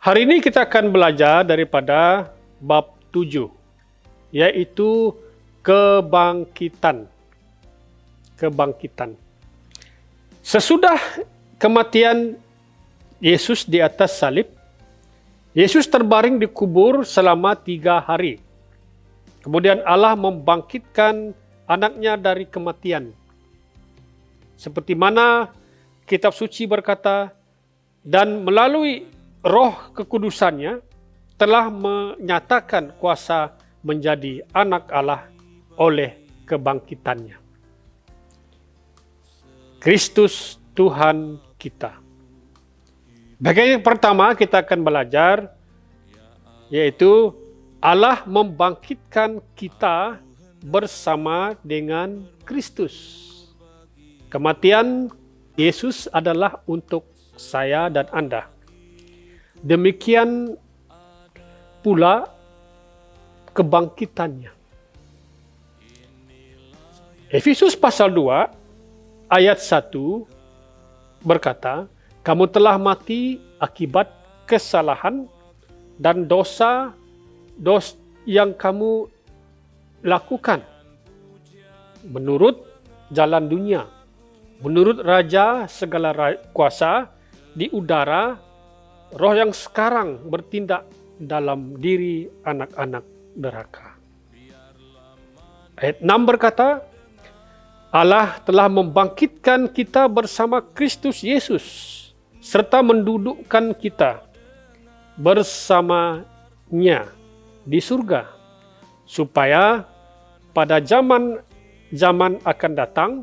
Hari ini kita akan belajar daripada bab 7, yaitu kebangkitan. Kebangkitan. Sesudah kematian Yesus di atas salib, Yesus terbaring di kubur selama 3 hari. Kemudian Allah membangkitkan anaknya dari kematian. Seperti mana kitab suci berkata, dan melalui Roh kekudusannya telah menyatakan kuasa menjadi anak Allah oleh kebangkitannya. Kristus Tuhan kita. Bagian yang pertama kita akan belajar, yaitu Allah membangkitkan kita bersama dengan Kristus. Kematian Yesus adalah untuk saya dan Anda. Demikian pula kebangkitannya. Efesus pasal 2 ayat 1 berkata, kamu telah mati akibat kesalahan dan dosa yang kamu lakukan menurut jalan dunia, menurut raja segala kuasa di udara, roh yang sekarang bertindak dalam diri anak-anak neraka. Ayat 6 berkata, Allah telah membangkitkan kita bersama Kristus Yesus, serta mendudukkan kita bersamanya di surga, supaya pada zaman akan datang,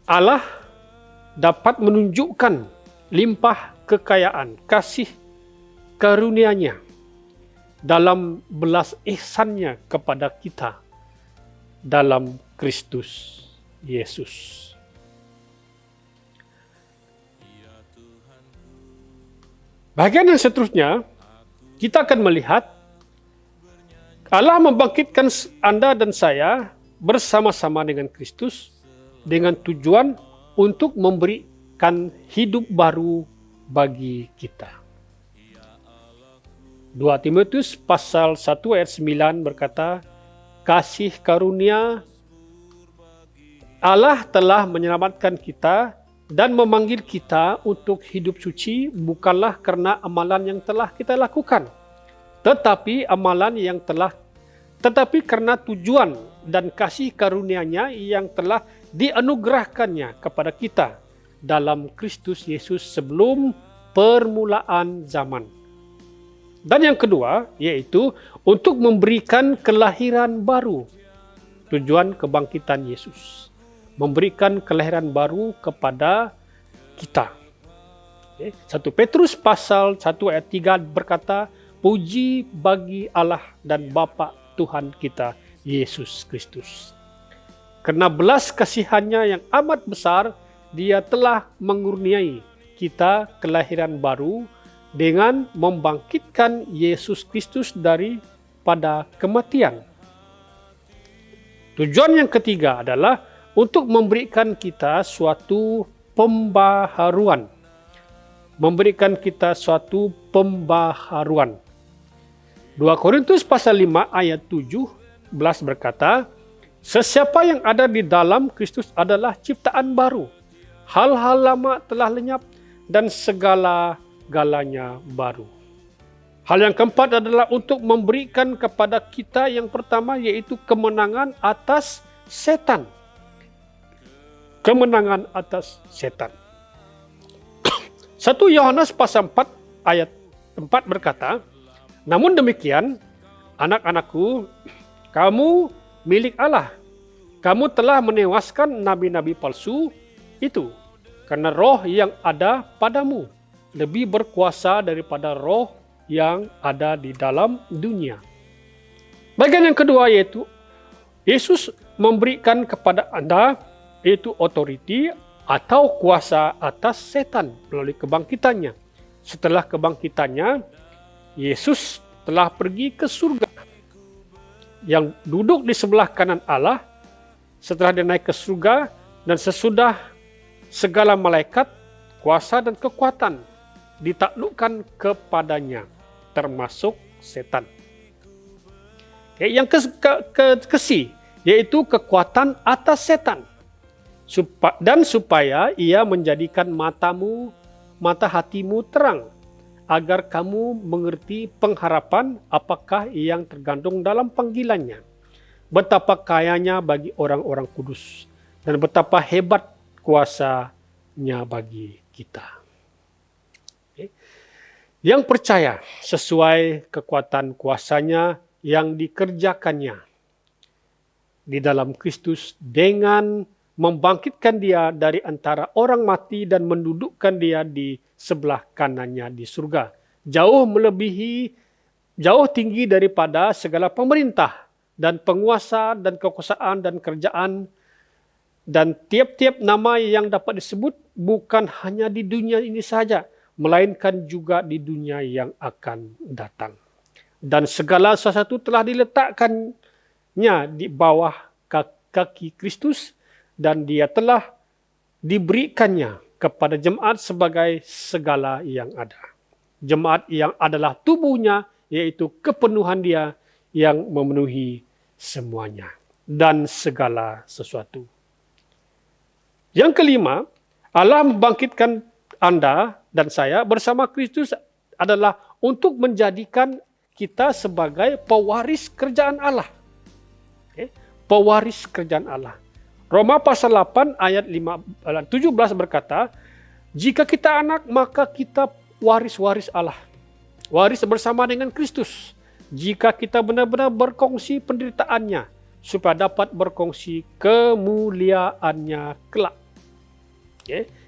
Allah dapat menunjukkan limpah kekayaan kasih karunia-Nya dalam belas ihsan-Nya kepada kita dalam Kristus Yesus. Bagian yang seterusnya, kita akan melihat Allah membangkitkan Anda dan saya bersama-sama dengan Kristus dengan tujuan untuk memberikan hidup baru bagi kita. 2 Timotius pasal 1 ayat 9 berkata, kasih karunia Allah telah menyelamatkan kita dan memanggil kita untuk hidup suci bukanlah karena amalan yang telah kita lakukan, tetapi karena tujuan dan kasih karunia-Nya yang telah dianugerahkannya kepada kita dalam Kristus Yesus sebelum permulaan zaman. Dan yang kedua, yaitu untuk memberikan kelahiran baru. Tujuan kebangkitan Yesus. Memberikan kelahiran baru kepada kita. 1 Petrus pasal 1 ayat 3 berkata, puji bagi Allah dan Bapa Tuhan kita, Yesus Kristus. Karena belas kasihan-Nya yang amat besar, Dia telah mengurniai kita kelahiran baru dengan membangkitkan Yesus Kristus daripada kematian. Tujuan yang ketiga adalah untuk memberikan kita suatu pembaharuan. Memberikan kita suatu pembaharuan. 2 Korintus pasal 5 ayat 17 berkata, sesiapa yang ada di dalam Kristus adalah ciptaan baru. Hal-hal lama telah lenyap dan segala-galanya baru. Hal yang keempat adalah untuk memberikan kepada kita yang pertama, yaitu kemenangan atas setan. Kemenangan atas setan. 1 Yohanes pasal 4 ayat 4 berkata, namun demikian, anak-anakku, kamu milik Allah. Kamu telah menewaskan nabi-nabi palsu itu, karena roh yang ada padamu lebih berkuasa daripada roh yang ada di dalam dunia. Bagian yang kedua yaitu Yesus memberikan kepada Anda yaitu otoriti atau kuasa atas setan melalui kebangkitannya. Setelah kebangkitannya, Yesus telah pergi ke surga yang duduk di sebelah kanan Allah. Setelah dia naik ke surga dan sesudah segala malaikat, kuasa dan kekuatan ditaklukkan kepadanya, termasuk setan. Yang ke-C, yaitu kekuatan atas setan. Dan supaya ia menjadikan mata hatimu terang, agar kamu mengerti pengharapan apakah yang tergantung dalam panggilannya. Betapa kayanya bagi orang-orang kudus, dan betapa hebat kuasanya bagi kita. Yang percaya sesuai kekuatan kuasanya yang dikerjakannya di dalam Kristus dengan membangkitkan dia dari antara orang mati dan mendudukkan dia di sebelah kanannya di surga. Jauh tinggi daripada segala pemerintah dan penguasa dan kekuasaan dan kerajaan dan tiap-tiap nama yang dapat disebut, bukan hanya di dunia ini saja, melainkan juga di dunia yang akan datang. Dan segala sesuatu telah diletakkannya di bawah kaki Kristus, dan dia telah diberikannya kepada jemaat sebagai segala yang ada. Jemaat yang adalah tubuhnya, yaitu kepenuhan dia yang memenuhi semuanya dan segala sesuatu. Yang kelima, Allah membangkitkan Anda dan saya bersama Kristus adalah untuk menjadikan kita sebagai pewaris kerajaan Allah. Pewaris kerajaan Allah. Roma pasal 8 ayat 17 berkata, jika kita anak, maka kita waris-waris Allah. Waris bersama dengan Kristus. Jika kita benar-benar berkongsi penderitaannya, supaya dapat berkongsi kemuliaannya kelak.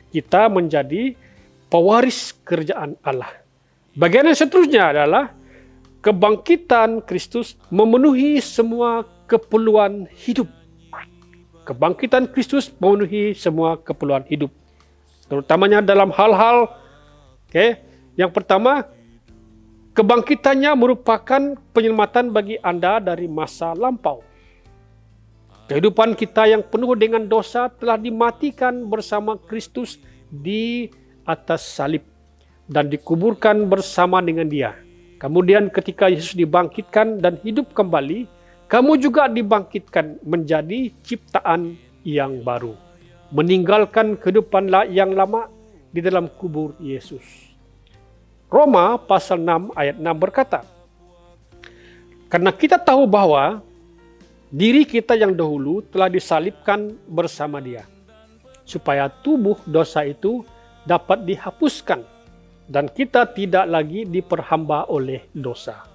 Kita menjadi pewaris kerajaan Allah. Bagian yang seterusnya adalah kebangkitan Kristus memenuhi semua keperluan hidup. Kebangkitan Kristus memenuhi semua keperluan hidup. Terutamanya dalam hal-hal, yang pertama, kebangkitannya merupakan penyelamatan bagi Anda dari masa lampau. Kehidupan kita yang penuh dengan dosa telah dimatikan bersama Kristus di atas salib dan dikuburkan bersama dengan Dia. Kemudian ketika Yesus dibangkitkan dan hidup kembali, kamu juga dibangkitkan menjadi ciptaan yang baru. Meninggalkan kehidupan yang lama di dalam kubur Yesus. Roma pasal 6 ayat 6 berkata, karena kita tahu bahwa diri kita yang dahulu telah disalibkan bersama Dia, supaya tubuh dosa itu dapat dihapuskan, dan kita tidak lagi diperhamba oleh dosa.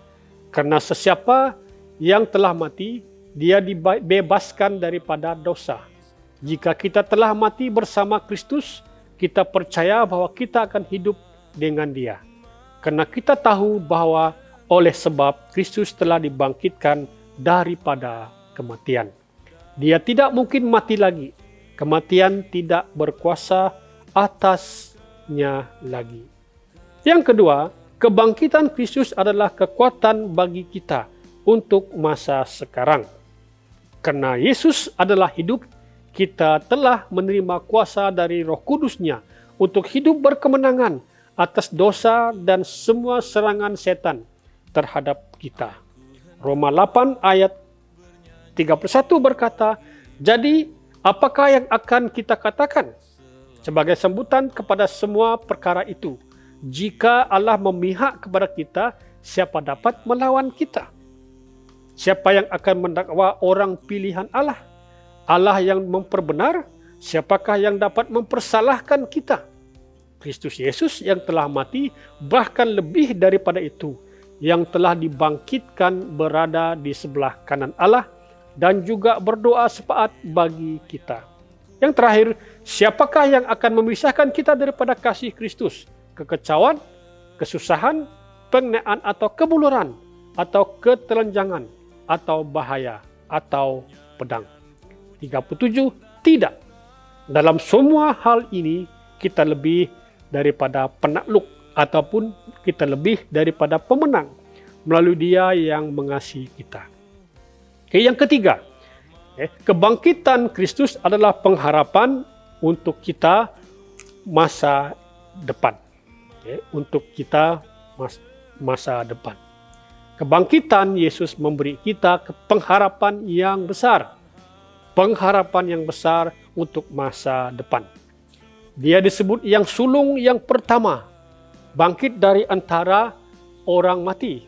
Karena sesiapa yang telah mati, dia dibebaskan daripada dosa. Jika kita telah mati bersama Kristus, kita percaya bahwa kita akan hidup dengan Dia. Karena kita tahu bahwa oleh sebab Kristus telah dibangkitkan daripada kematian. Dia tidak mungkin mati lagi. Kematian tidak berkuasa atasnya lagi. Yang kedua, kebangkitan Kristus adalah kekuatan bagi kita untuk masa sekarang. Karena Yesus adalah hidup, kita telah menerima kuasa dari Roh Kudus-Nya untuk hidup berkemenangan atas dosa dan semua serangan setan terhadap kita. Roma 8 ayat 31 berkata, jadi apakah yang akan kita katakan sebagai sambutan kepada semua perkara itu? Jika Allah memihak kepada kita, siapa dapat melawan kita? Siapa yang akan mendakwa orang pilihan Allah? Allah yang memperbenar, siapakah yang dapat mempersalahkan kita? Kristus Yesus yang telah mati, bahkan lebih daripada itu, yang telah dibangkitkan berada di sebelah kanan Allah, dan juga berdoa syafaat bagi kita. Yang terakhir, siapakah yang akan memisahkan kita daripada kasih Kristus? Kekecauan, kesusahan, pengenaan atau kebuluran, atau ketelanjangan, atau bahaya, atau pedang. 37, tidak. Dalam semua hal ini, kita lebih daripada penakluk, ataupun kita lebih daripada pemenang, melalui Dia yang mengasihi kita. Yang ketiga, kebangkitan Kristus adalah pengharapan untuk kita masa depan. untuk kita masa depan. Kebangkitan Yesus memberi kita pengharapan yang besar. Pengharapan yang besar untuk masa depan. Dia disebut yang sulung yang pertama, bangkit dari antara orang mati.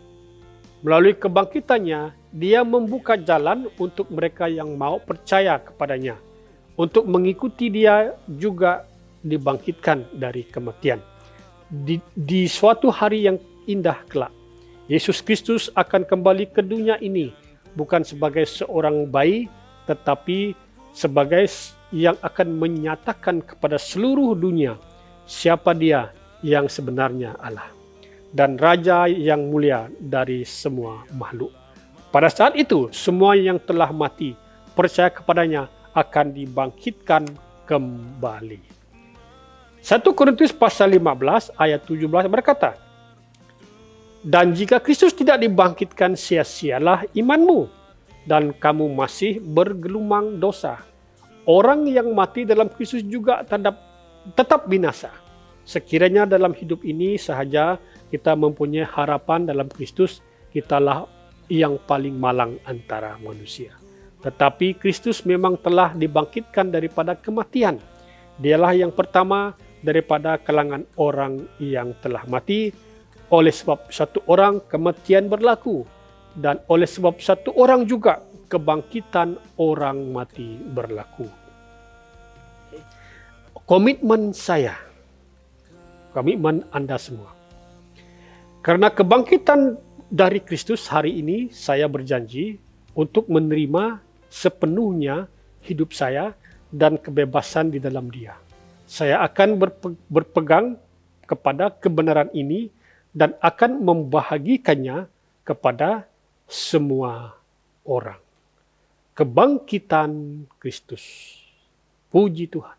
Melalui kebangkitannya, dia membuka jalan untuk mereka yang mau percaya kepadanya. Untuk mengikuti dia juga dibangkitkan dari kematian. Di suatu hari yang indah kelak, Yesus Kristus akan kembali ke dunia ini, bukan sebagai seorang bayi, tetapi sebagai yang akan menyatakan kepada seluruh dunia siapa dia yang sebenarnya Allah dan Raja yang mulia dari semua makhluk. Pada saat itu, semua yang telah mati percaya kepadanya akan dibangkitkan kembali. 1 Korintus pasal 15 ayat 17 berkata, dan jika Kristus tidak dibangkitkan, sia-sialah imanmu, dan kamu masih bergelumang dosa. Orang yang mati dalam Kristus juga tetap binasa. Sekiranya dalam hidup ini sahaja kita mempunyai harapan dalam Kristus, kitalah yang paling malang antara manusia. Tetapi Kristus memang telah dibangkitkan daripada kematian. Dialah yang pertama daripada kalangan orang yang telah mati. Oleh sebab satu orang kematian berlaku, dan oleh sebab satu orang juga kebangkitan orang mati berlaku. Komitmen saya, komitmen Anda semua. Karena kebangkitan dari Kristus hari ini, saya berjanji untuk menerima sepenuhnya hidup saya dan kebebasan di dalam Dia. Saya akan berpegang kepada kebenaran ini dan akan membahagikannya kepada semua orang. Kebangkitan Kristus. Puji Tuhan.